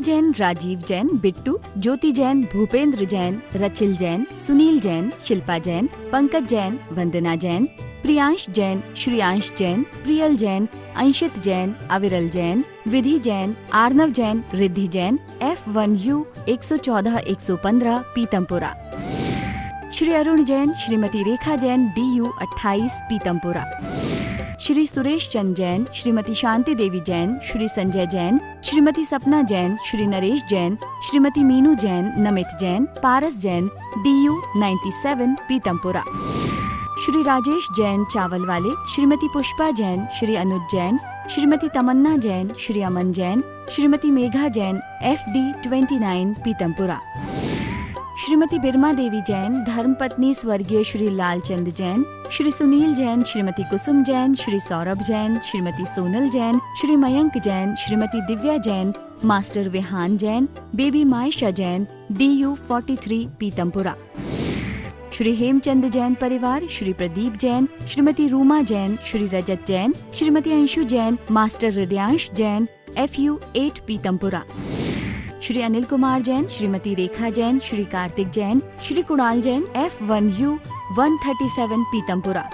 जैन, राजीव जैन, बिट्टू, ज्योति जैन, भूपेंद्र जैन, रचिल जैन, सुनील जैन, शिल्पा जैन, पंकज जैन, वंदना जैन, प्रियांश जैन, श्रियांश जैन, प्रियल जैन, अंशित जैन, अविरल जैन, विधि Jain, Arnav Jain, Riddhi Jain, F1U 114-115 Pitampura. Shri Arun Jain, Shrimati Rekha Jain, DU 28 Pitampura. Shri Suresh Chand Jain, Shrimati Shanti Devi Jain, Shri Sanjay Jain, Shrimati सपना Jain, Shri Naresh Jain, Shrimati Meenu Jain, Namit Jain, Paras Jain, DU 97 Pitampura. Shri Rajesh Jain, चावल वाले, श्रीमती पुष्पा जैन, श्री अनुज जैन, श्रीमती तमन्ना जैन, श्री अमन जैन, श्रीमती मेघा जैन, FD 29 पीतमपुरा। श्रीमती बिरमा देवी जैन, धर्मपत्नी स्वर्गीय Shri Lalchand Jain, Shri Sunil Jain, Shrimati Kusum Jain, Shri Saurabh Jain, Shrimati Sonal Jain, Shri Mayank Jain, Shrimati Divya Jain, master Vihaan Jain, baby Maysha Jain, DU 43 Pitampura. Shri Hemchand Jain परिवार, Shri Pradeep Jain, Shrimati Ruma Jain, Shri Rajat Jain, Shrimati Anshu Jain, master Hridayansh Jain, FU 8 Pitampura. Shri Anil Kumar Jain, Shrimati Rekha Jain, Shri Kartik Jain, Shri Kunal Jain, F1U 137 Pitampura.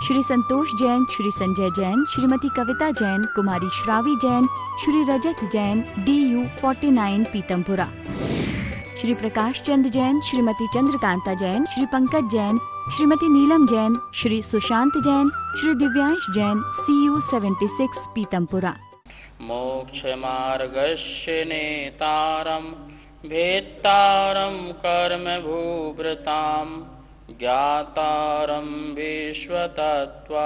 Shri Santosh Jain, Shri Sanjay Jain, Shrimati Kavita Jain, कुमारी श्रावी जैन, श्री रजत जैन, DU 49 पीतमपुरा। श्री प्रकाश चंद जैन, श्रीमती चंद्रकांता जैन, श्री पंकज जैन, श्रीमती नीलम जैन, श्री सुशांत जैन, श्री दिव्यांश जैन, CU 76 पीतमपुरा। मोक्षमार्गस्य नेतारं भेत्तारं कर्मभूभृतां ज्ञातारं विश्वतत्त्वानां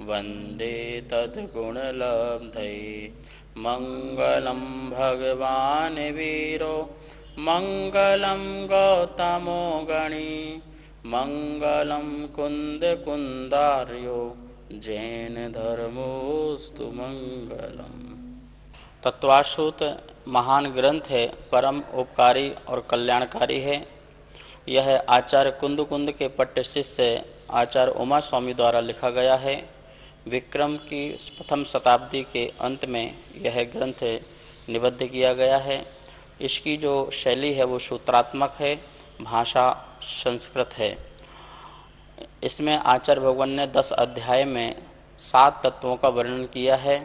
वन्दे तद्गुणलब्धये। मङ्गलं भगवान् वीरो मङ्गलं गौतमो गणी मङ्गलं कुन्दकुन्दार्यो जैन धर्मोस्तु मंगलम। तत्वाश्रुत महान ग्रंथ है, परम उपकारी और कल्याणकारी है। यह आचार्य कुंद के पट्ट शिष्य आचार्य उमा स्वामी द्वारा लिखा गया है। विक्रम की प्रथम शताब्दी के अंत में यह ग्रंथ निबद्ध किया गया है। इसकी जो शैली है वो सूत्रात्मक है, भाषा संस्कृत है। इसमें आचार्य भगवान ने 10 अध्याय में 7 तत्वों का वर्णन किया है।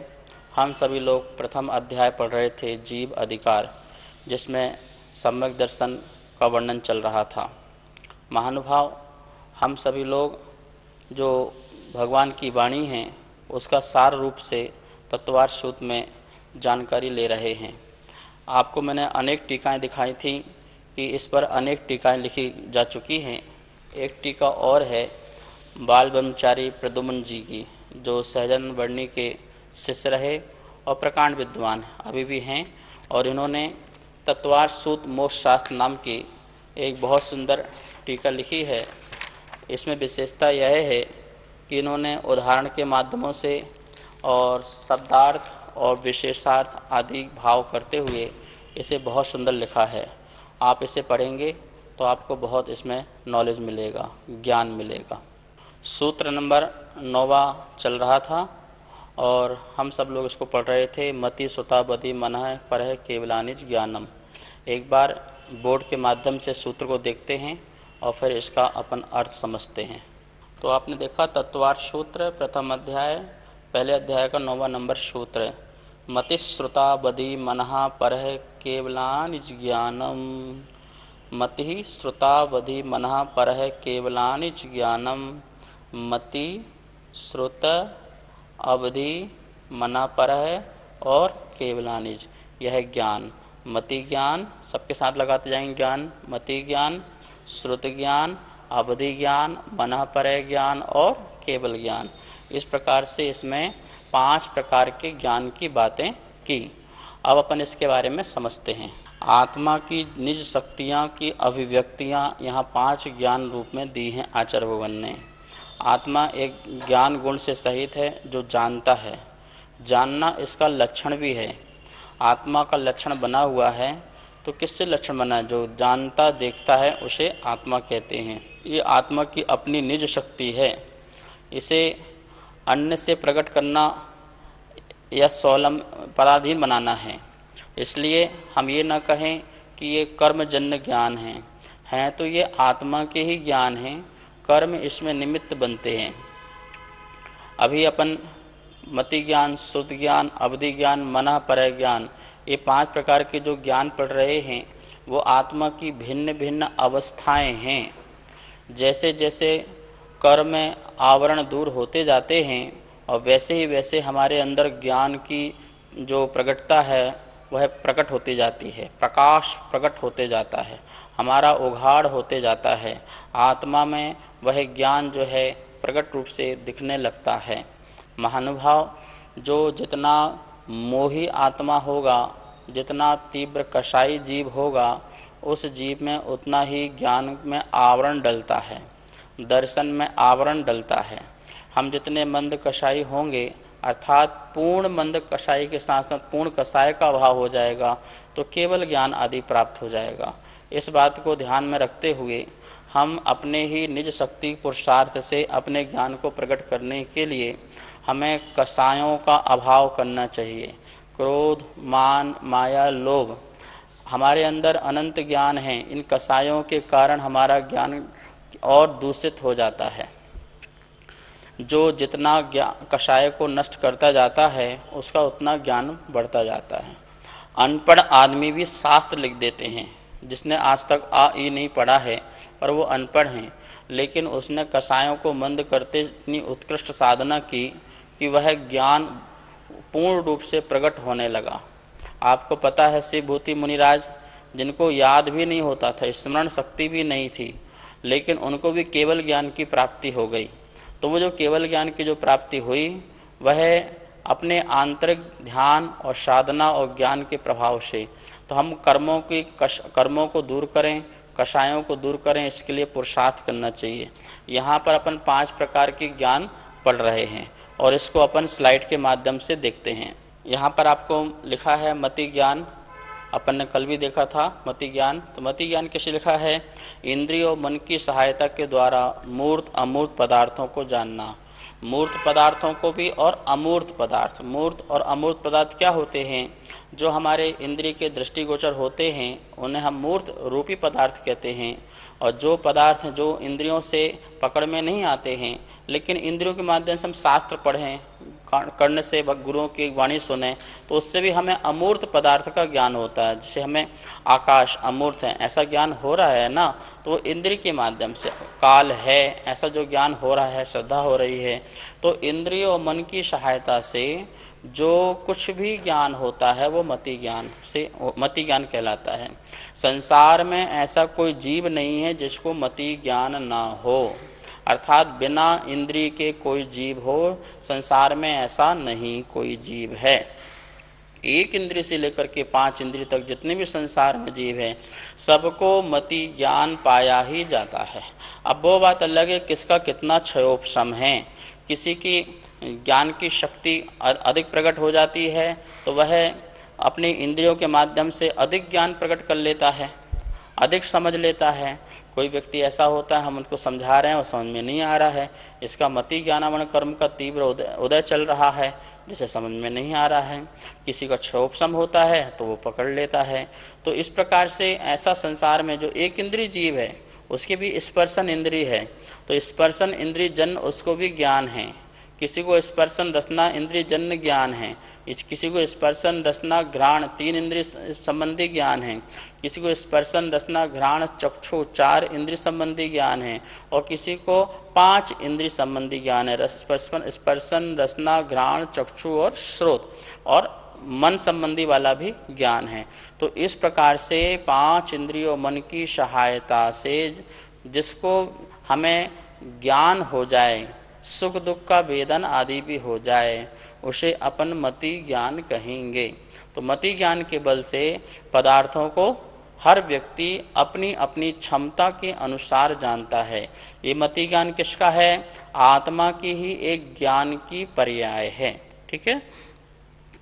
हम सभी लोग प्रथम अध्याय पढ़ रहे थे, जीव अधिकार, जिसमें सम्यक दर्शन का वर्णन चल रहा था। महानुभाव, हम सभी लोग जो भगवान की वाणी हैं उसका सार रूप से तत्वार्थ सूत्र में जानकारी ले रहे हैं। आपको मैंने अनेक टीकाएं दिखाई थी कि इस पर अनेक टीकाएं लिखी जा चुकी हैं। एक टीका और है बाल ब्रह्मचारी प्रद्युम्न जी की, जो सहजन वर्णी के शिष्य रहे और प्रकांड विद्वान अभी भी हैं, और इन्होंने तत्वार्थ सूत्र मोक्ष शास्त्र नाम की एक बहुत सुंदर टीका लिखी है। इसमें विशेषता यह है कि इन्होंने उदाहरण के माध्यमों से और शब्दार्थ और विशेषार्थ आदि भाव करते हुए इसे बहुत सुंदर लिखा है। आप इसे पढ़ेंगे तो आपको बहुत इसमें नॉलेज मिलेगा, ज्ञान मिलेगा। सूत्र नंबर 9 चल रहा था और हम सब लोग इसको पढ़ रहे थे। मति सुता बधि मनः परः केवलानिज ज्ञानम। एक बार बोर्ड के माध्यम से सूत्र को देखते हैं और फिर इसका अपन अर्थ समझते हैं। तो आपने देखा तत्वार्थ सूत्र प्रथम अध्याय, पहले अध्याय का 9वां नंबर सूत्र। मति श्रुता बधि मनः परः केवलानिज ज्ञानम। मति श्रुता बधि मनः परः केवलानिज ज्ञानम। मति श्रुत अवधि मना परः और केवलानिज, यह ज्ञान। मति ज्ञान सबके साथ लगाते जाएंगे। ज्ञान, मति ज्ञान, श्रुत ज्ञान, अवधि ज्ञान, मना परः ज्ञान और केवल ज्ञान। इस प्रकार से इसमें 5 प्रकार के ज्ञान की बातें की। अब अपन इसके बारे में समझते हैं। आत्मा की निज शक्तियाँ की अभिव्यक्तियाँ यहाँ 5 ज्ञान रूप में दी हैं आचार्य भगवान ने। आत्मा एक ज्ञान गुण से सहित है जो जानता है। जानना इसका लक्षण भी है। आत्मा का लक्षण बना हुआ है तो किससे लक्षण बना है? जो जानता देखता है उसे आत्मा कहते हैं। ये आत्मा की अपनी निज शक्ति है। इसे अन्य से प्रकट करना या सोलम पराधीन बनाना है। इसलिए हम ये न कहें कि ये कर्मजन्य ज्ञान हैं तो ये आत्मा के ही ज्ञान हैं, कर्म इसमें निमित्त बनते हैं। अभी अपन मति ज्ञान, श्रुति ज्ञान, अवधि ज्ञान, मनः परय ज्ञान, ये 5 प्रकार के जो ज्ञान पढ़ रहे हैं वो आत्मा की भिन्न भिन्न अवस्थाएं हैं। जैसे जैसे कर्म में आवरण दूर होते जाते हैं और वैसे ही वैसे हमारे अंदर ज्ञान की जो प्रकटता है वह प्रकट होती जाती है, प्रकाश प्रकट होते जाता है, हमारा उघाड़ होते जाता है, आत्मा में वह ज्ञान जो है प्रकट रूप से दिखने लगता है। महानुभाव, जो जितना मोही आत्मा होगा, जितना तीव्र कषाई जीव होगा, उस जीव में उतना ही ज्ञान में आवरण डलता है, दर्शन में आवरण डलता है। हम जितने मंद कषाई होंगे, अर्थात पूर्ण मंद कषाई के साथ साथ पूर्ण कषाय का अभाव हो जाएगा, तो केवल ज्ञान आदि प्राप्त हो जाएगा। इस बात को ध्यान में रखते हुए हम अपने ही निज शक्ति पुरुषार्थ से अपने ज्ञान को प्रकट करने के लिए हमें कषायों का अभाव करना चाहिए। क्रोध, मान, माया, लोभ, हमारे अंदर अनंत ज्ञान है, इन कषायों के कारण हमारा ज्ञान और दूषित हो जाता है। जो जितना कषाय को नष्ट करता जाता है उसका उतना ज्ञान बढ़ता जाता है। अनपढ़ आदमी भी शास्त्र लिख देते हैं, जिसने आज तक आ ई नहीं पढ़ा है पर वो अनपढ़ हैं, लेकिन उसने कषायों को मंद करते इतनी उत्कृष्ट साधना की कि वह ज्ञान पूर्ण रूप से प्रकट होने लगा। आपको पता है शिवभूति मुनिराज, जिनको याद भी नहीं होता था, स्मरण शक्ति भी नहीं थी, लेकिन उनको भी केवल ज्ञान की प्राप्ति हो गई। तो वो जो केवल ज्ञान की जो प्राप्ति हुई वह अपने आंतरिक ध्यान और साधना और ज्ञान के प्रभाव से। तो हम कर्मों को दूर करें, कषायों को दूर करें, इसके लिए पुरुषार्थ करना चाहिए। यहाँ पर अपन 5 प्रकार के ज्ञान पढ़ रहे हैं और इसको अपन स्लाइड के माध्यम से देखते हैं। यहाँ पर आपको लिखा है मति ज्ञान, अपन ने कल भी देखा था मति ज्ञान। तो मति ज्ञान कैसे लिखा है? इंद्रिय और मन की सहायता के द्वारा मूर्त अमूर्त पदार्थों को जानना, मूर्त पदार्थों को भी और अमूर्त पदार्थ। मूर्त और अमूर्त पदार्थ क्या होते हैं? जो हमारे इंद्रिय के दृष्टिगोचर होते हैं उन्हें हम मूर्त रूपी पदार्थ कहते हैं, और जो पदार्थ हैं जो इंद्रियों से पकड़ में नहीं आते हैं लेकिन इंद्रियों के माध्यम से हम शास्त्र पढ़ें, कर्ण से गुरुओं की वाणी सुने, तो उससे भी हमें अमूर्त पदार्थ का ज्ञान होता है। जैसे हमें आकाश अमूर्त है ऐसा ज्ञान हो रहा है ना, तो वो इंद्रिय के माध्यम से। काल है ऐसा जो ज्ञान हो रहा है, श्रद्धा हो रही है, तो इंद्रिय और मन की सहायता से जो कुछ भी ज्ञान होता है वो मति ज्ञान कहलाता है। संसार में ऐसा कोई जीव नहीं है जिसको मति ज्ञान ना हो, अर्थात बिना इंद्रिय के कोई जीव हो, संसार में ऐसा नहीं कोई जीव है। 1 इंद्रिय से लेकर के 5 इंद्रिय तक जितने भी संसार में जीव हैं सबको मति ज्ञान पाया ही जाता है। अब वो बात अलग है किसका कितना क्षयोपशम है। किसी की ज्ञान की शक्ति अधिक प्रकट हो जाती है तो वह अपने इंद्रियों के माध्यम से अधिक ज्ञान प्रकट कर लेता है, अधिक समझ लेता है। कोई व्यक्ति ऐसा होता है हम उनको समझा रहे हैं और समझ में नहीं आ रहा है, इसका मति ज्ञानावरण कर्म का तीव्र उदय चल रहा है जिसे समझ में नहीं आ रहा है। किसी का क्षोभसम होता है तो वो पकड़ लेता है। तो इस प्रकार से ऐसा संसार में जो 1 इंद्रिय जीव है उसकी भी स्पर्शन इंद्रिय है, तो स्पर्शन इंद्रिय जन्य उसको भी ज्ञान है। किसी को स्पर्शन रसना इंद्रिय जन्य ज्ञान है, किसी को स्पर्शन रसना घ्राण 3 इंद्रिय संबंधी ज्ञान है, किसी को स्पर्शन रसना घ्राण चक्षु 4 इंद्रिय संबंधी ज्ञान है, और किसी को 5 इंद्रिय संबंधी ज्ञान है, स्पर्शन रसना घ्राण चक्षु और श्रोत, और मन संबंधी वाला भी ज्ञान है। तो इस प्रकार से 5 इंद्रियों मन की सहायता से जिसको हमें ज्ञान हो जाए, सुख दुख का वेदन आदि भी हो जाए, उसे अपन मति ज्ञान कहेंगे। तो मति ज्ञान के बल से पदार्थों को हर व्यक्ति अपनी अपनी क्षमता के अनुसार जानता है। ये मति ज्ञान किसका है? आत्मा की ही एक ज्ञान की पर्याय है। ठीक है,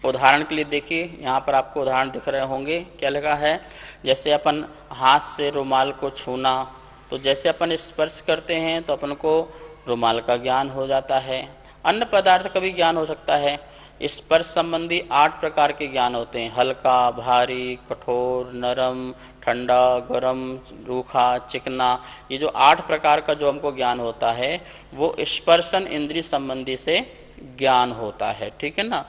उदाहरण के लिए देखिए, यहाँ पर आपको उदाहरण दिख रहे होंगे। क्या लिखा है? जैसे अपन हाथ से रुमाल को छूना, तो जैसे अपन स्पर्श करते हैं तो अपन को रुमाल का ज्ञान हो जाता है। अन्य पदार्थ का भी ज्ञान हो सकता है, स्पर्श संबंधी 8 प्रकार के ज्ञान होते हैं, हल्का, भारी, कठोर, नरम, ठंडा, गरम, रूखा, चिकना। ये जो 8 प्रकार का जो हमको ज्ञान होता है वो स्पर्शन इंद्रिय संबंधी से ज्ञान होता है, ठीक है ना।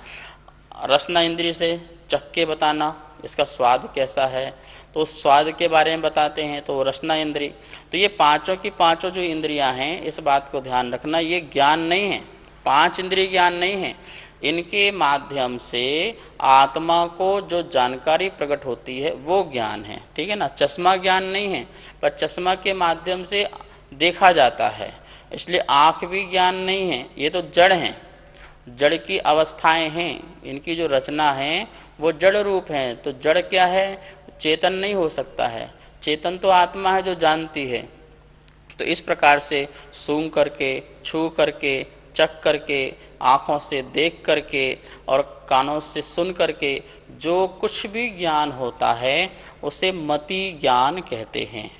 रसना इंद्रिय से चख के बताना इसका स्वाद कैसा है, तो उस स्वाद के बारे में बताते हैं, तो रसना इंद्रिय। तो ये पांचों की पांचों जो इंद्रियां हैं, इस बात को ध्यान रखना, ये ज्ञान नहीं है, 5 इंद्रिय ज्ञान नहीं है। इनके माध्यम से आत्मा को जो जानकारी प्रकट होती है वो ज्ञान है, ठीक है ना। चश्मा ज्ञान नहीं है, पर चश्मा के माध्यम से देखा जाता है, इसलिए आँख भी ज्ञान नहीं है। ये तो जड़ हैं, जड़ की अवस्थाएं हैं, इनकी जो रचना है वो जड़ रूप है। तो जड़ क्या है, चेतन नहीं हो सकता है। चेतन तो आत्मा है जो जानती है। तो इस प्रकार से सूंघ करके, छू करके, चख करके, आँखों से देख करके और कानों से सुन करके जो कुछ भी ज्ञान होता है उसे मति ज्ञान कहते हैं।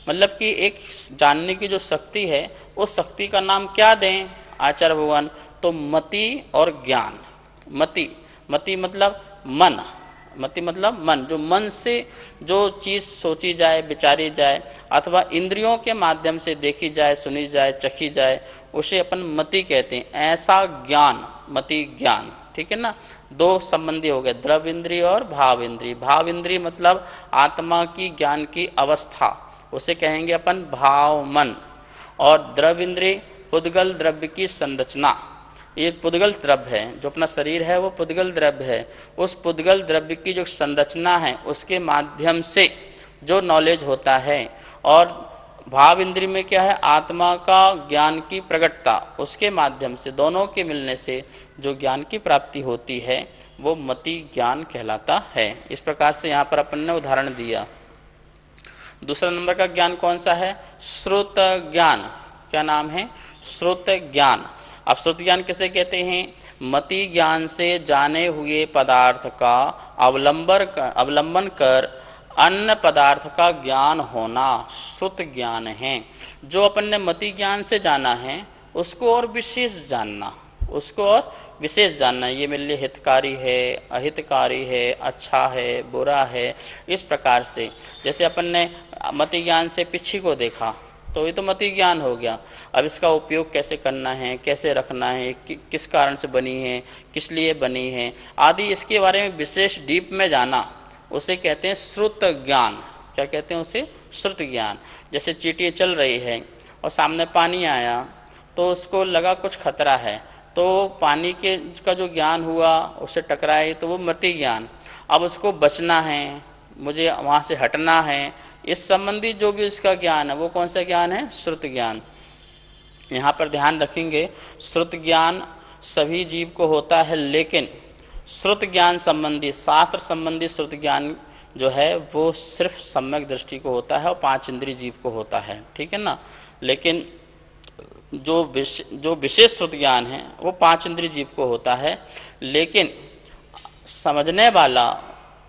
मतलब कि एक जानने की जो शक्ति है, उस शक्ति का नाम क्या दें आचार्य भगवान, तो मति और ज्ञान। मति मतलब मन, मति मतलब मन, जो मन से जो चीज़ सोची जाए, विचारी जाए, अथवा इंद्रियों के माध्यम से देखी जाए, सुनी जाए, चखी जाए, उसे अपन मति कहते हैं। ऐसा ज्ञान, मति ज्ञान, ठीक है ना। 2 संबंधी हो गए, द्रव इंद्रिय और भाव इंद्रिय। भाव इंद्रिय मतलब आत्मा की ज्ञान की अवस्था, उसे कहेंगे अपन भाव मन। और द्रव इंद्रिय पुद्गल द्रव्य की संरचना, ये पुद्गल द्रव्य है, जो अपना शरीर है वो पुद्गल द्रव्य है। उस पुद्गल द्रव्य की जो संरचना है उसके माध्यम से जो नॉलेज होता है। और भाव इंद्रिय में क्या है, आत्मा का ज्ञान की प्रकटता, उसके माध्यम से, दोनों के मिलने से जो ज्ञान की प्राप्ति होती है वो मति ज्ञान कहलाता है। इस प्रकार से यहाँ पर अपन ने उदाहरण दिया। दूसरा नंबर का ज्ञान कौन सा है, श्रुत ज्ञान। क्या नाम है, श्रुत ज्ञान। अब श्रुत ज्ञान किसे कहते हैं, मति ज्ञान से जाने हुए पदार्थ का अवलंबन कर अन्य पदार्थ का ज्ञान होना श्रुत ज्ञान है। जो अपन ने मति ज्ञान से जाना है उसको और विशेष जानना, उसको और विशेष जानना, ये मेरे लिए हितकारी है, अहितकारी है, अच्छा है, बुरा है। इस प्रकार से जैसे अपन ने मति ज्ञान से पिच्छी को देखा तो ये तो मति ज्ञान हो गया। अब इसका उपयोग कैसे करना है, कैसे रखना है, किस कारण से बनी है, किस लिए बनी है आदि, इसके बारे में विशेष डीप में जाना, उसे कहते हैं श्रुत ज्ञान। क्या कहते हैं उसे, श्रुत ज्ञान। जैसे चींटी चल रही है और सामने पानी आया तो उसको लगा कुछ खतरा है, तो पानी के का जो ज्ञान हुआ, उससे टकराए, तो वो मति ज्ञान। अब उसको बचना है, मुझे वहाँ से हटना है, इस संबंधी जो भी उसका ज्ञान है वो कौन सा ज्ञान है, श्रुत ज्ञान। यहाँ पर ध्यान रखेंगे, श्रुत ज्ञान सभी जीव को होता है, लेकिन श्रुत ज्ञान संबंधी, शास्त्र संबंधी श्रुत ज्ञान जो है वो सिर्फ सम्यक दृष्टि को होता है और 5 इंद्रिय जीव को होता है, ठीक है ना। लेकिन जो विशेष श्रुत ज्ञान है वो 5 इंद्रिय जीव को होता है, लेकिन समझने वाला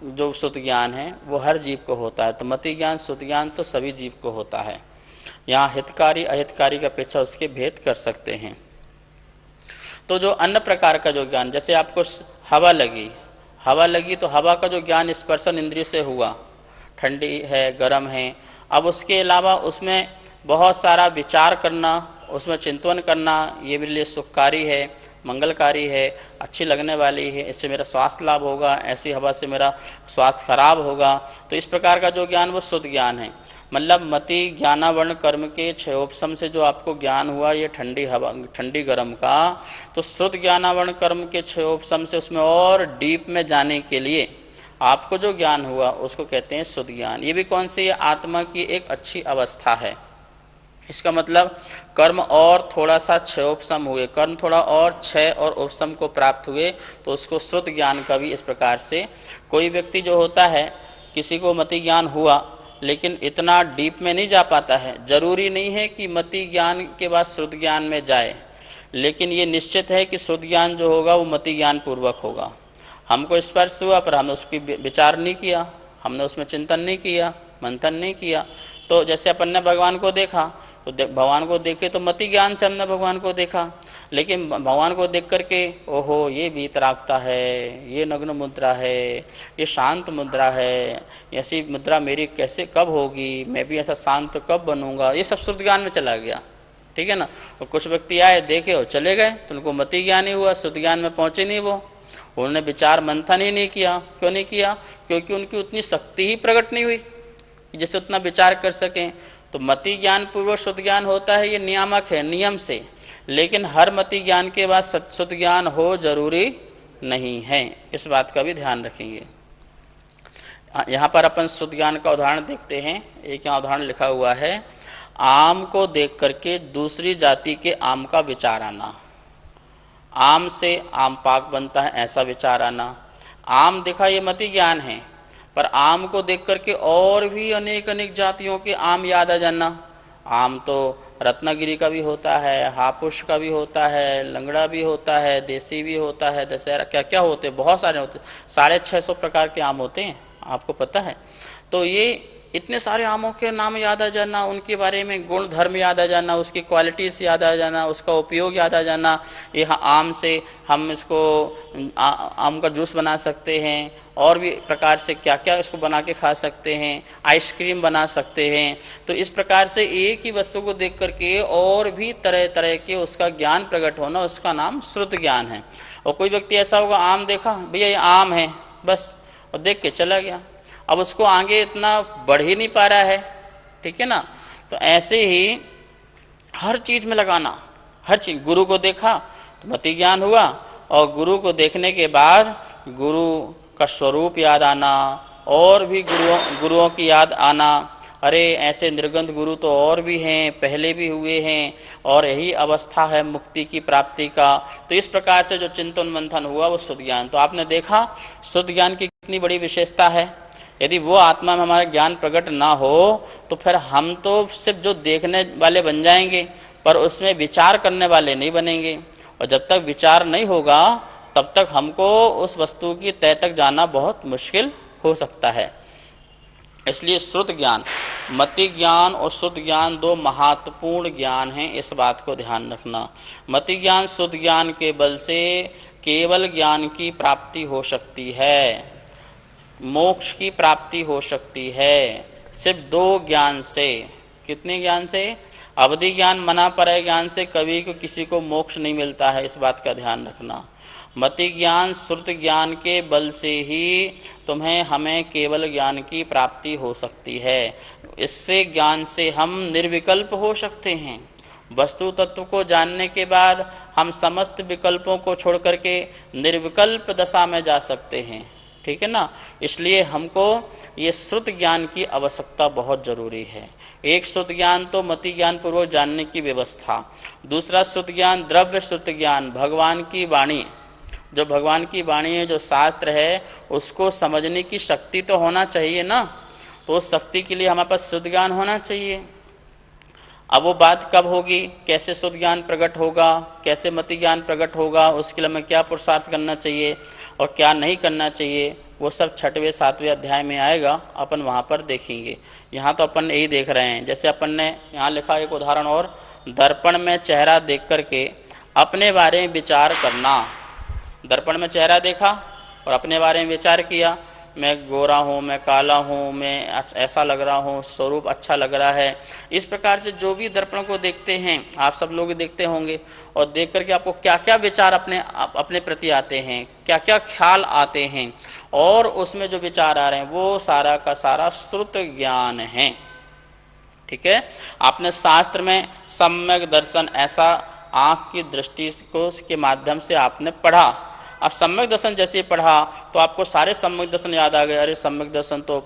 जो श्रुत ज्ञान है वो हर जीव को होता है। तो मति ज्ञान, श्रुत ज्ञान तो सभी जीव को होता है। यहाँ हितकारी अहितकारी की अपेक्षा उसके भेद कर सकते हैं। तो जो अन्य प्रकार का जो ज्ञान, जैसे आपको हवा लगी तो हवा का जो ज्ञान स्पर्शन इंद्रिय से हुआ, ठंडी है, गर्म है। अब उसके अलावा उसमें बहुत सारा विचार करना, उसमें चिंतन करना, ये मेरे लिए सुखकारी है, मंगलकारी है, अच्छी लगने वाली है, इससे मेरा स्वास्थ्य लाभ होगा, ऐसी हवा से मेरा स्वास्थ्य खराब होगा। तो इस प्रकार का जो ज्ञान वो शुद्ध ज्ञान है। मतलब मति ज्ञानावर्ण कर्म के क्षयोपशम से जो आपको ज्ञान हुआ, ये ठंडी हवा, ठंडी गर्म का, तो शुद्ध ज्ञानावर्ण कर्म के क्षयोपशम से उसमें और डीप में जाने के लिए आपको जो ज्ञान हुआ उसको कहते हैं शुद्ध ज्ञान। ये भी कौन सी, आत्मा की एक अच्छी अवस्था है। इसका मतलब कर्म और थोड़ा सा क्षयोपशम हुए, कर्म थोड़ा और क्षय और उपशम को प्राप्त हुए, तो उसको श्रुत ज्ञान का भी इस प्रकार से। कोई व्यक्ति जो होता है, किसी को मति ज्ञान हुआ लेकिन इतना डीप में नहीं जा पाता है, जरूरी नहीं है कि मति ज्ञान के बाद श्रुत ज्ञान में जाए, लेकिन ये निश्चित है कि श्रुत ज्ञान जो होगा वो मति ज्ञान पूर्वक होगा। हमको स्पर्श हुआ पर हमने उसकी विचार नहीं किया, हमने उसमें चिंतन नहीं किया, मंथन नहीं किया, तो जैसे अपन ने भगवान को देखा तो भगवान को देखे तो मति ज्ञान से हमने भगवान को देखा, लेकिन भगवान को देख करके ओहो ये वीतरागता है, ये नग्न मुद्रा है, ये शांत मुद्रा है, ऐसी मुद्रा मेरी कैसे कब होगी, मैं भी ऐसा शांत कब बनूंगा, ये सब शुद्ध ज्ञान में चला गया। ठीक है ना। और कुछ व्यक्ति आए देखे और चले गए तो उनको मति ज्ञान ही हुआ, शुद्ध ज्ञान में पहुंचे नहीं वो, उन्होंने विचार मंथन ही नहीं किया। क्यों नहीं किया? क्योंकि उनकी उतनी शक्ति ही प्रकट नहीं हुई जैसे उतना विचार कर सकें। तो मति ज्ञान पूर्वक शुद्ध ज्ञान होता है, ये नियामक है नियम से, लेकिन हर मति ज्ञान के बाद शुद्ध ज्ञान हो जरूरी नहीं है, इस बात का भी ध्यान रखेंगे। यहाँ पर अपन शुद्ध ज्ञान का उदाहरण देखते हैं। एक यहाँ उदाहरण लिखा हुआ है, आम को देख करके दूसरी जाति के आम का विचार आना, आम से आम पाक बनता है ऐसा विचार आना। आम देखा ये मति ज्ञान है, पर आम को देख करके और भी अनेक अनेक जातियों के आम याद आ जाना। आम तो रत्नागिरी का भी होता है, हापुस का भी होता है, लंगड़ा भी होता है, देसी भी होता है, दशहरा क्या क्या होते हैं, बहुत सारे होते हैं, 650 प्रकार के आम होते हैं, आपको पता है। तो ये इतने सारे आमों के नाम याद आ जाना, उनके बारे में गुण धर्म याद आ जाना, उसकी क्वालिटीज याद आ जाना, उसका उपयोग याद आ जाना। ये आम से हम इसको आम का जूस बना सकते हैं, और भी प्रकार से क्या क्या इसको बना के खा सकते हैं, आइसक्रीम बना सकते हैं। तो इस प्रकार से एक ही वस्तु को देख करके और भी तरह तरह के उसका ज्ञान प्रकट होना, उसका नाम श्रुत ज्ञान है। और कोई व्यक्ति ऐसा होगा, आम देखा भैया ये आम है बस, और देख के चला गया, अब उसको आगे इतना बढ़ ही नहीं पा रहा है। ठीक है ना। तो ऐसे ही हर चीज में लगाना, हर चीज। गुरु को देखा तो मति ज्ञान हुआ, और गुरु को देखने के बाद गुरु का स्वरूप याद आना, और भी गुरुओं की याद आना। अरे ऐसे निर्गंध गुरु तो और भी हैं, पहले भी हुए हैं, और यही अवस्था है मुक्ति की प्राप्ति का। तो इस प्रकार से जो चिंतन मंथन हुआ वो शुद्ध ज्ञान। तो आपने देखा शुद्ध ज्ञान की कितनी बड़ी विशेषता है। यदि वो आत्मा में हमारा ज्ञान प्रकट ना हो तो फिर हम तो सिर्फ जो देखने वाले बन जाएंगे, पर उसमें विचार करने वाले नहीं बनेंगे। और जब तक विचार नहीं होगा तब तक हमको उस वस्तु की तह तक जाना बहुत मुश्किल हो सकता है। इसलिए शुद्ध ज्ञान, मति ज्ञान और शुद्ध ज्ञान दो महत्वपूर्ण ज्ञान हैं, इस बात को ध्यान रखना। मति ज्ञान शुद्ध ज्ञान के बल से केवल ज्ञान की प्राप्ति हो सकती है, मोक्ष की प्राप्ति हो सकती है सिर्फ दो ज्ञान से। कितने ज्ञान से? अवधि ज्ञान मना परय ज्ञान से कभी को किसी को मोक्ष नहीं मिलता है, इस बात का ध्यान रखना। मति ज्ञान श्रुत ज्ञान के बल से ही तुम्हें हमें केवल ज्ञान की प्राप्ति हो सकती है। इससे ज्ञान से हम निर्विकल्प हो सकते हैं। वस्तु तत्व को जानने के बाद हम समस्त विकल्पों को छोड़ करके निर्विकल्प दशा में जा सकते हैं। ठीक है ना। इसलिए हमको ये श्रुत ज्ञान की आवश्यकता बहुत जरूरी है। एक श्रुत ज्ञान तो मति ज्ञान पूर्वक जानने की व्यवस्था, दूसरा श्रुत ज्ञान द्रव्य श्रुत ज्ञान, भगवान की वाणी, जो भगवान की वाणी है, जो शास्त्र है, उसको समझने की शक्ति तो होना चाहिए ना। तो उस शक्ति के लिए हमारे पास शुद्ध ज्ञान होना चाहिए। अब वो बात कब होगी, कैसे शुद्ध ज्ञान प्रकट होगा, कैसे मति ज्ञान प्रकट होगा, उसके लिए हमें क्या पुरुषार्थ करना चाहिए और क्या नहीं करना चाहिए, वो सब 6वें 7वें अध्याय में आएगा, अपन वहाँ पर देखेंगे। यहाँ तो अपन यही देख रहे हैं। जैसे अपन ने यहाँ लिखा एक उदाहरण और, दर्पण में चेहरा देख करके अपने बारे में विचार करना। दर्पण में चेहरा देखा और अपने बारे में विचार किया, मैं गोरा हूँ, मैं काला हूँ, मैं ऐसा लग रहा हूँ, स्वरूप अच्छा लग रहा है। इस प्रकार से जो भी दर्पण को देखते हैं, आप सब लोग देखते होंगे, और देख करके आपको क्या क्या विचार अपने प्रति आते हैं, क्या क्या ख्याल आते हैं, और उसमें जो विचार आ रहे हैं वो सारा का सारा श्रुत ज्ञान है। ठीक है। आपने शास्त्र में सम्यक दर्शन ऐसा आँख की दृष्टि को के माध्यम से आपने पढ़ा। अब सम्यक दर्शन जैसे पढ़ा तो आपको सारे सम्यक दर्शन याद आ गए। अरे सम्यक दर्शन तो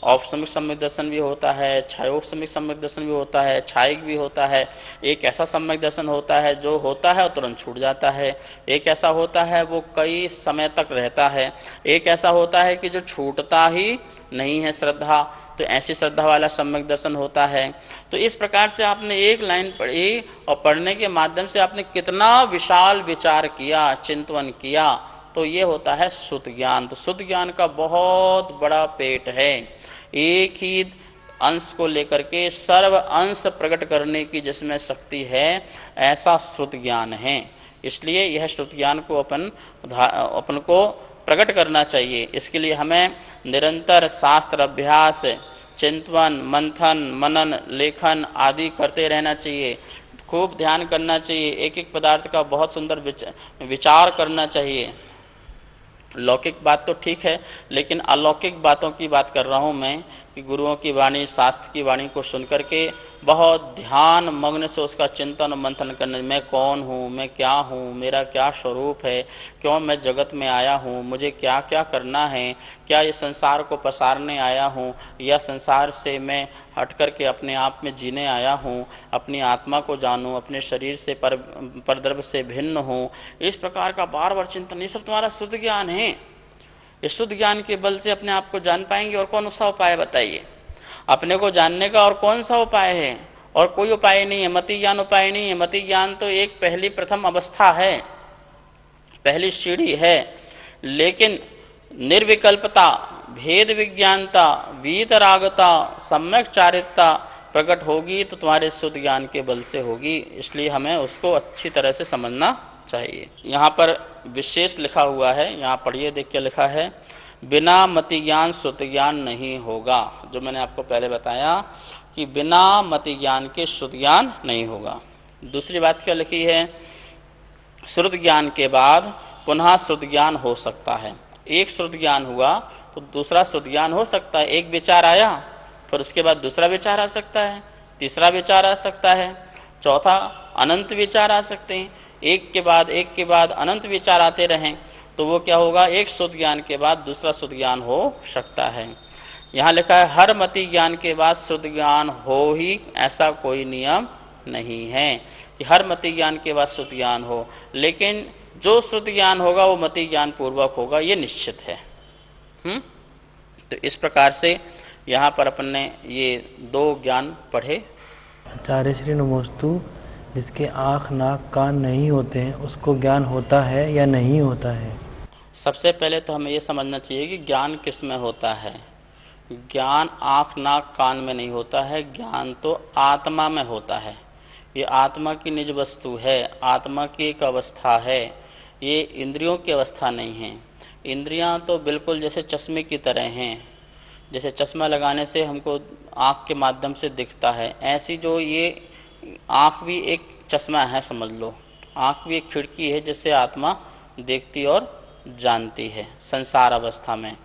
औपसम्यक सम्यक दर्शन भी होता है, छायोपसम्यक सम्यक दर्शन भी होता है, छायिक भी होता है। एक ऐसा सम्यक दर्शन होता है जो होता है और तुरंत छूट जाता है, एक ऐसा होता है वो कई समय तक रहता है, एक ऐसा होता है कि जो छूटता ही नहीं है श्रद्धा, तो ऐसी श्रद्धा वाला सम्यक दर्शन होता है। तो इस प्रकार से आपने एक लाइन पढ़ी और पढ़ने के माध्यम से आपने कितना विशाल विचार किया, चिंतन किया, तो ये होता है शुद्ध ज्ञान। तो शुद्ध ज्ञान का बहुत बड़ा पेट है। एक ही अंश को लेकर के सर्व अंश प्रकट करने की जिसमें शक्ति है, ऐसा श्रुत ज्ञान है। इसलिए यह श्रुत ज्ञान को अपन को प्रकट करना चाहिए। इसके लिए हमें निरंतर शास्त्र अभ्यास, चिंतन, मंथन, मनन, लेखन आदि करते रहना चाहिए। खूब ध्यान करना चाहिए, एक एक पदार्थ का बहुत सुंदर विचार करना चाहिए। लौकिक बात तो ठीक है, लेकिन अलौकिक बातों की बात कर रहा हूँ मैं, कि गुरुओं की वाणी, शास्त्र की वाणी को सुन करके बहुत ध्यान मग्न से उसका चिंतन और मंथन करने, मैं कौन हूँ, मैं क्या हूँ, मेरा क्या स्वरूप है, क्यों मैं जगत में आया हूँ, मुझे क्या क्या करना है, क्या ये संसार को पसारने आया हूँ या संसार से मैं हट करके अपने आप में जीने आया हूँ, अपनी आत्मा को जानूँ, अपने शरीर से परद्रव्य से भिन्न हूँ। इस प्रकार का बार बार चिंतन, ये सब तुम्हारा शुद्ध ज्ञान है। इस शुद्ध ज्ञान के बल से अपने आप को जान पाएंगे। और कौन सा उपाय बताइए? अपने को जानने का और कौन सा उपाय है? और कोई उपाय नहीं है। मति ज्ञान उपाय नहीं है। मति ज्ञान तो एक पहली प्रथम अवस्था है, पहली सीढ़ी है। लेकिन निर्विकल्पता, भेद विज्ञानता, वीतरागता, सम्यक चारित्रा प्रकट होगी तो तुम्हारे शुद्ध ज्ञान के बल से होगी। इसलिए हमें उसको अच्छी तरह से समझना चाहिए। यहाँ पर विशेष लिखा हुआ है, यहाँ पढ़िए, देख के लिखा है, बिना मति ज्ञान श्रुत ज्ञान नहीं होगा। जो मैंने आपको पहले बताया कि बिना मति ज्ञान के श्रुत ज्ञान नहीं होगा। दूसरी बात क्या लिखी है? श्रुत ज्ञान के बाद पुनः श्रुत ज्ञान हो सकता है। एक श्रुत ज्ञान हुआ तो दूसरा श्रुत ज्ञान हो सकता है। एक विचार आया, फिर उसके बाद दूसरा विचार आ सकता है, तीसरा विचार आ सकता है, चौथा, अनंत विचार आ सकते हैं। एक के बाद अनंत विचार आते रहें तो वो क्या होगा? एक शुद्ध ज्ञान के बाद दूसरा शुद्ध ज्ञान हो सकता है। यहाँ लिखा है हर मति ज्ञान के बाद शुद्ध ज्ञान हो ही, ऐसा कोई नियम नहीं है कि हर मति ज्ञान के बाद शुद्ध ज्ञान हो, लेकिन जो शुद्ध ज्ञान होगा वो मति ज्ञान पूर्वक होगा, ये निश्चित है। तो इस प्रकार से यहाँ पर अपन ने ये दो ज्ञान पढ़े। आचार्य श्री नमोस्तु, जिसके आँख नाक कान नहीं होते हैं उसको ज्ञान होता है या नहीं होता है? सबसे पहले तो हमें ये समझना चाहिए कि ज्ञान किस में होता है। ज्ञान आँख नाक कान में नहीं होता है, ज्ञान तो आत्मा में होता है। ये आत्मा की निज वस्तु है, आत्मा की एक अवस्था है, ये इंद्रियों की अवस्था नहीं है। इंद्रियां तो बिल्कुल जैसे चश्मे की तरह हैं, जैसे चश्मा लगाने से हमको आँख के माध्यम से दिखता है, ऐसी जो ये आँख भी एक चश्मा है, समझ लो। आँख भी एक खिड़की है जिससे आत्मा देखती और जानती है संसार अवस्था में।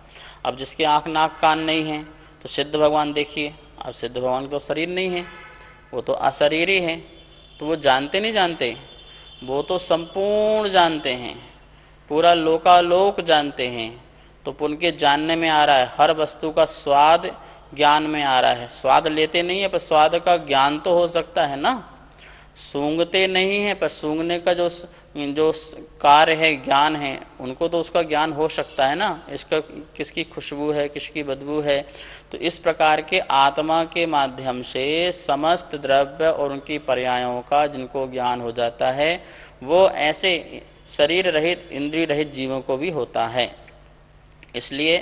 अब जिसके आँख नाक कान नहीं है तो सिद्ध भगवान देखिए, अब सिद्ध भगवान तो शरीर नहीं है, वो तो अशरीरी है, तो वो जानते नहीं जानते, वो तो संपूर्ण जानते हैं, पूरा लोकालोक जानते हैं। तो उनके जानने में आ रहा है, हर वस्तु का स्वाद ज्ञान में आ रहा है। स्वाद लेते नहीं है पर स्वाद का ज्ञान तो हो सकता है ना। सूंघते नहीं है पर सूंघने का जो कार्य है, ज्ञान है, उनको तो उसका ज्ञान हो सकता है ना। इसका किसकी खुशबू है, किसकी बदबू है। तो इस प्रकार के आत्मा के माध्यम से समस्त द्रव्य और उनकी पर्यायों का जिनको ज्ञान हो जाता है, वो ऐसे शरीर रहित इंद्रिय रहित जीवों को भी होता है। इसलिए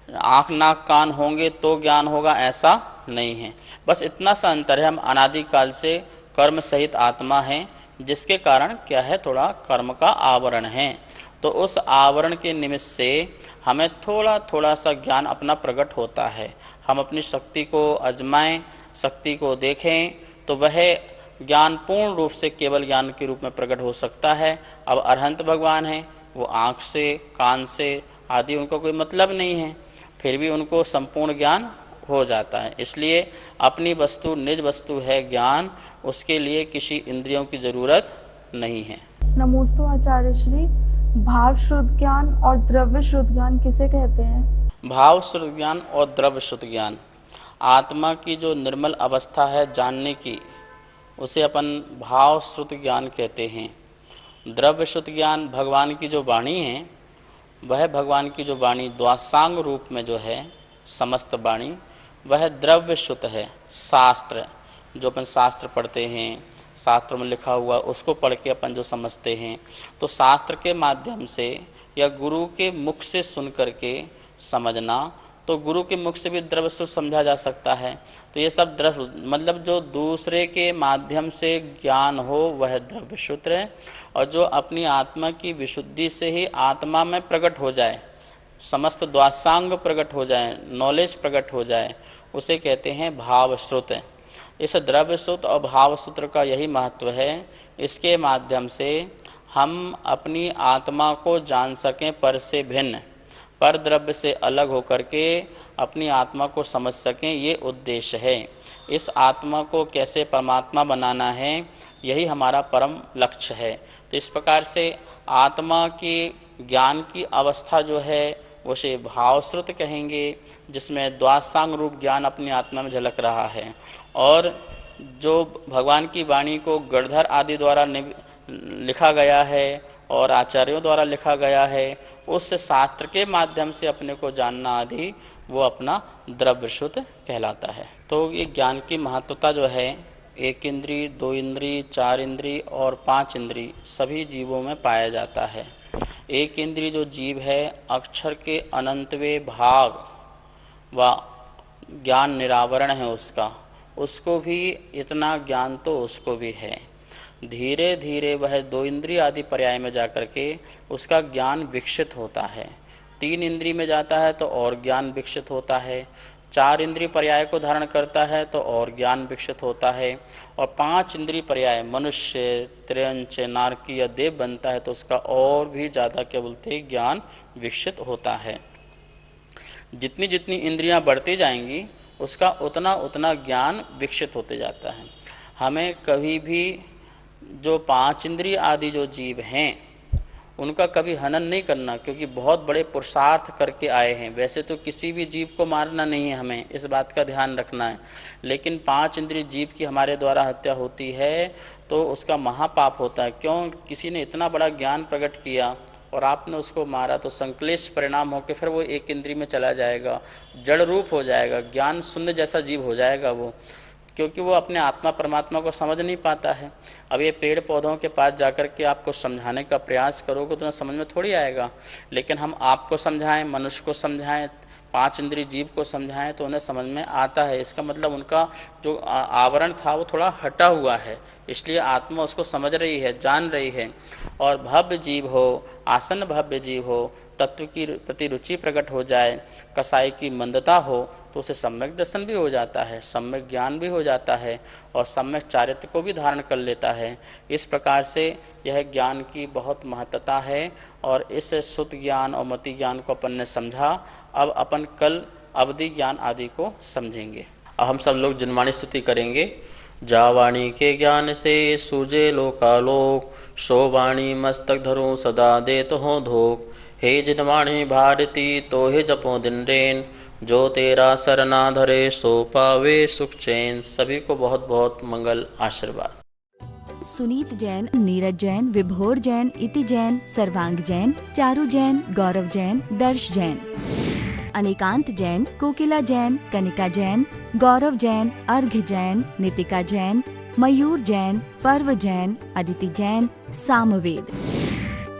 आँख नाक कान होंगे तो ज्ञान होगा, ऐसा नहीं है। बस इतना सा अंतर है, हम अनादिकाल से कर्म सहित आत्मा है, जिसके कारण क्या है, थोड़ा कर्म का आवरण है। तो उस आवरण के निमित्त से हमें थोड़ा थोड़ा सा ज्ञान अपना प्रकट होता है। हम अपनी शक्ति को आजमाएं, शक्ति को देखें तो वह ज्ञान पूर्ण रूप से केवल ज्ञान के रूप में प्रकट हो सकता है। अब अरहंत भगवान हैं, वो आँख से कान से आदि उनको कोई मतलब नहीं है, फिर भी उनको संपूर्ण ज्ञान हो जाता है। इसलिए अपनी वस्तु निज वस्तु है ज्ञान, उसके लिए किसी इंद्रियों की जरूरत नहीं है। नमोस्तु आचार्य श्री, भाव शुद्ध ज्ञान और द्रव्य शुद्ध ज्ञान किसे कहते हैं? भाव शुद्ध ज्ञान और द्रव्य शुद्ध ज्ञान, आत्मा की जो निर्मल अवस्था है जानने की, उसे अपन भाव शुद्ध ज्ञान कहते हैं। द्रव्य शुद्ध ज्ञान भगवान की जो वाणी है, वह भगवान की जो वाणी द्वासांग रूप में जो है समस्त वाणी, वह द्रव्य शुद्ध है। शास्त्र जो अपन शास्त्र पढ़ते हैं, शास्त्र में लिखा हुआ उसको पढ़ के अपन जो समझते हैं, तो शास्त्र के माध्यम से या गुरु के मुख से सुन करके समझना, तो तो गुरु के मुख से भी द्रव्य सूत्र समझा जा सकता है। तो ये सब द्रव्य मतलब जो दूसरे के माध्यम से ज्ञान हो वह द्रव्य सूत्र है, और जो अपनी आत्मा की विशुद्धि से ही आत्मा में प्रकट हो जाए, समस्त द्वासांग प्रकट हो जाए, नॉलेज प्रकट हो जाए, उसे कहते हैं भाव सूत्र। इस द्रव्य सूत्र और भाव सूत्र का यही महत्व है। इसके माध्यम से हम अपनी आत्मा को जान सकें पर से भिन्न, पर द्रव्य से अलग होकर के अपनी आत्मा को समझ सकें, ये उद्देश्य है। इस आत्मा को कैसे परमात्मा बनाना है, यही हमारा परम लक्ष्य है। तो इस प्रकार से आत्मा की ज्ञान की अवस्था जो है उसे भावश्रुत कहेंगे, जिसमें द्वासांग रूप ज्ञान अपनी आत्मा में झलक रहा है। और जो भगवान की वाणी को गणधर आदि द्वारा लिखा गया है और आचार्यों द्वारा लिखा गया है, उस शास्त्र के माध्यम से अपने को जानना आदि वो अपना द्रव्य शुद्ध कहलाता है। तो ये ज्ञान की महत्वता जो है, एक इंद्री, दो इंद्री, चार इंद्री और पांच इंद्री सभी जीवों में पाया जाता है। एक इंद्री जो जीव है, अक्षर के अनंतवें भाग व ज्ञान निरावरण है उसको भी इतना ज्ञान तो उसको भी है। धीरे धीरे वह दो इंद्रिय आदि पर्याय में जाकर के उसका ज्ञान विकसित होता है। तीन इंद्रिय में जाता है तो और ज्ञान विकसित होता है। चार इंद्रिय पर्याय को धारण करता है तो और ज्ञान विकसित होता है। और पांच इंद्रिय पर्याय मनुष्य, त्र्यंच, नारकी या देव बनता है तो उसका और भी ज़्यादा क्या बोलते हैं ज्ञान विकसित होता है। जितनी जितनी इंद्रियां बढ़ती जाएंगी उसका उतना उतना ज्ञान विकसित होते जाता है। हमें कभी भी जो पांच इंद्रिय आदि जो जीव हैं उनका कभी हनन नहीं करना, क्योंकि बहुत बड़े पुरुषार्थ करके आए हैं। वैसे तो किसी भी जीव को मारना नहीं है, हमें इस बात का ध्यान रखना है, लेकिन पांच इंद्रिय जीव की हमारे द्वारा हत्या होती है तो उसका महापाप होता है। क्यों? किसी ने इतना बड़ा ज्ञान प्रकट किया और आपने उसको मारा तो संक्लेश परिणाम होकर फिर वो एक इंद्रिय में चला जाएगा, जड़ रूप हो जाएगा, ज्ञान शून्य जैसा जीव हो जाएगा वो, क्योंकि वो अपने आत्मा परमात्मा को समझ नहीं पाता है। अब ये पेड़ पौधों के पास जाकर के आपको समझाने का प्रयास करोगे तो समझ में थोड़ी आएगा, लेकिन हम आपको समझाएं, मनुष्य को समझाएं, पांच इंद्रिय जीव को समझाएं तो उन्हें समझ में आता है। इसका मतलब उनका जो आवरण था वो थोड़ा हटा हुआ है, इसलिए आत्मा उसको समझ रही है, जान रही है। और भव्य जीव हो, आसन भव्य जीव हो, तत्व की प्रति रुचि प्रकट हो जाए, कसाई की मंदता हो तो उसे सम्यक दर्शन भी हो जाता है, सम्यक ज्ञान भी हो जाता है और सम्यक चारित्र को भी धारण कर लेता है। इस प्रकार से यह ज्ञान की बहुत महत्ता है और इस शुद्ध ज्ञान और मति ज्ञान को अपन ने समझा। अब अपन कल अवधि ज्ञान आदि को समझेंगे। अब हम सब लोग जिनवाणी स्तुति करेंगे। जावाणी के ज्ञान से सूझे लोकालोक, सो वाणी मस्तक धरूं सदा देत हो धोक। हे जिनवाणी भारती तो हे जपो दिन रेन, जो तेरा सरना धरे सो पावे सुख चैन। सभी को बहुत बहुत मंगल आशीर्वाद। सुनीत जैन, नीरज जैन, विभोर जैन, इति जैन, सर्वांग जैन, चारू जैन, गौरव जैन, दर्श जैन, अनिकांत जैन, कोकिला जैन, कनिका जैन, गौरव जैन, अर्घ्य जैन, नितिका जैन, मयूर जैन, पर्व जैन, अदिति जैन, सामवेद,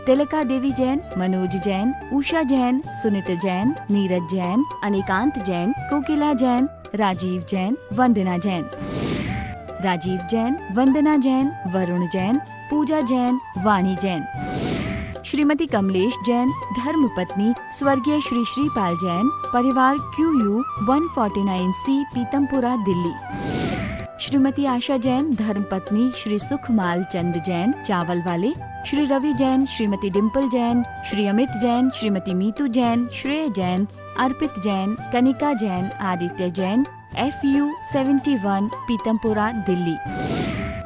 तिलका देवी जैन, मनोज जैन, उषा जैन, सुनित जैन, नीरज जैन, अनिकांत जैन, कोकिला जैन, राजीव जैन, वंदना जैन, राजीव जैन, वंदना जैन, वरुण जैन, पूजा जैन, वाणी जैन, श्रीमती कमलेश जैन, धर्मपत्नी स्वर्गीय श्री श्रीपाल जैन, परिवार QU 149C, पीतमपुरा, दिल्ली। श्रीमती आशा जैन, धर्मपत्नी श्री सुखमाल चंद जैन, चावल वाले। श्री रवि जैन, श्रीमती डिम्पल जैन, श्री अमित जैन, श्रीमती मीतू जैन, श्रेय जैन, अर्पित जैन, कनिका जैन, आदित्य जैन, FU 71, पीतमपुरा, दिल्ली।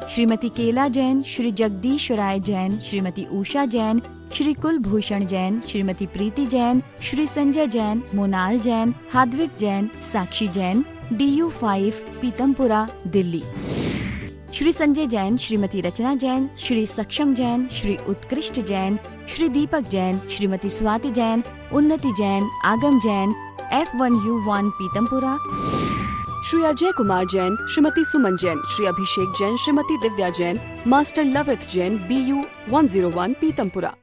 श्रीमती केला जैन, श्री जगदीश राय जैन, श्रीमती उषा जैन, श्री कुलभूषण जैन, श्रीमती प्रीति जैन, श्री संजय जैन, मोनाल जैन, हाद्विक जैन, साक्षी जैन, DU 5, पीतमपुरा, दिल्ली। श्री संजय जैन, श्रीमती रचना जैन, श्री सक्षम जैन, श्री उत्कृष्ट जैन, श्री दीपक जैन, श्रीमती स्वाति जैन, उन्नति जैन, आगम जैन, F1U1, पीतमपुरा। श्री अजय कुमार जैन, श्रीमती सुमन जैन, श्री अभिषेक जैन, श्रीमती दिव्या जैन, मास्टर लवित जैन, BU 101, पीतमपुरा।